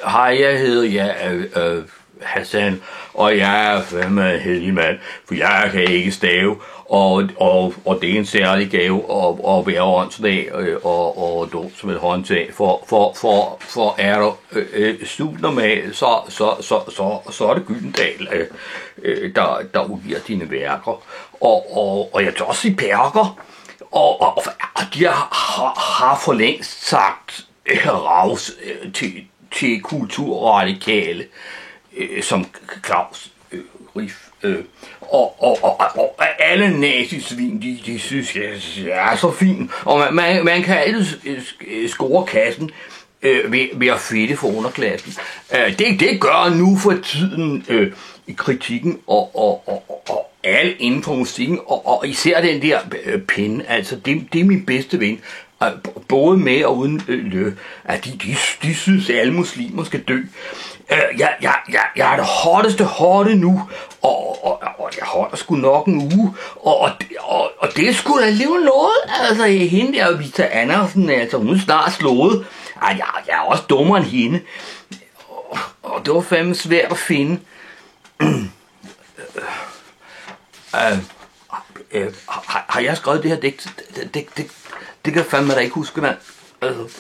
Hej, jeg hedder Hassan, og jeg er fandme en heldig mand, for jeg kan ikke stave, og det er en særlig gave at være åndssvag og dum som et håndtag, for er du subnormal, så er det Gyldendal, der udgiver dine værker, og jeg tør også sige perker, og de har for længst sagt raus til kulturradikale, som Claus Riff, og alle nazisvin, de synes, jeg er så fin, og man kan altid score kassen ved at fedte for underklassen. Det gør nu for tiden kritikken og alle inden for musikken, og især den der pinde, altså det er min bedste ven, både med og uden lø, at de synes, at alle muslimer skal dø. Jeg er det hotteste hotte nu, og jeg holder sgu nok en uge, og det er sgu da alligevel noget, altså hende der, Vita Andersen, altså hun er snart slået, jeg er også dummere end hende, og det var fandme svært at finde. Har jeg skrevet det her digt? Det kan jeg fandme da ikke huske, mand. Altså.